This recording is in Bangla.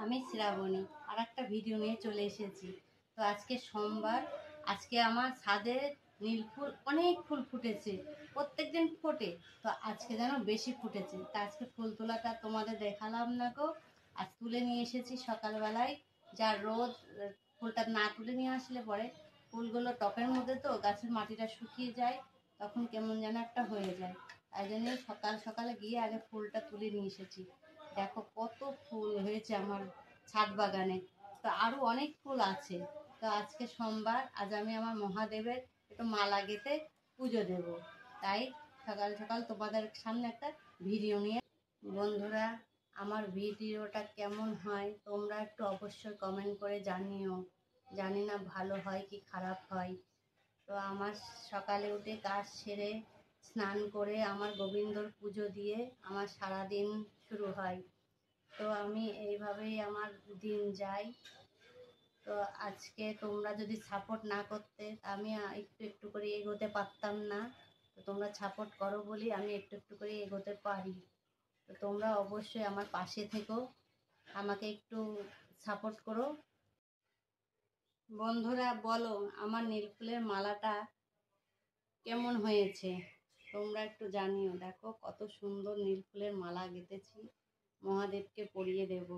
আমি শ্রাবণী আর একটা ভিডিও নিয়ে চলে এসেছি। তো আজকে সোমবার, আজকে আমার ছাদে নীল ফুল, অনেক ফুল ফুটেছে। প্রত্যেক দিন ফোটে, তো আজকে যেন বেশি ফুটেছে। তা আজকে ফুল তোলাটা তোমাদের দেখালাম না গো। আজ তুলে নিয়ে এসেছি সকালবেলায়। যা রোদ, ফুলটা না তুলে নিয়ে আসলে পরে ফুলগুলো টপের মধ্যে, তো গাছের মাটিটা শুকিয়ে যায়, তখন কেমন যেন একটা হয়ে যায়। তাই জন্য সকাল সকালে গিয়ে আগে ফুলটা তুলে নিয়ে এসেছি। দেখো কত ফুল হয়েছে আমার ছাদ বাগানে। তো আরো অনেক ফুল আছে। তো আজকে সোমবার, আজ আমি আমার মহাদেবের একটু মালা গেঁথে পুজো দেব। তাই সকাল সকাল তোমাদের সামনে একটা ভিডিও নিয়ে। বন্ধুরা, আমার ভিডিওটা কেমন হয় তোমরা একটু অবশ্যই কমেন্ট করে জানিও। জানি না ভালো হয় কি খারাপ হয়। তো আমার সকালে উঠে কাজ সেরে স্নান করে আমার গোবিন্দর পুজো দিয়ে আমার সারা দিন শুরু হয়। তো আমি এইভাবেই আমার দিন যায়। তো আজকে তোমরা যদি সাপোর্ট না করতে, আমি একটু একটু করে এগোতে পারতাম না। তো তোমরা সাপোর্ট করো বলি আমি একটু একটু করে এগোতে পারি। তো তোমরা অবশ্যই আমার পাশে থেকো, আমাকে একটু সাপোর্ট করো। বন্ধুরা বলো, আমার নীল ফুলের মালাটা কেমন হয়েছে তোমরা একটু জানিও। দেখো কত সুন্দর নীল ফুলের মালা গেঁথেছি, মহাদেবকে পরিয়ে দেব।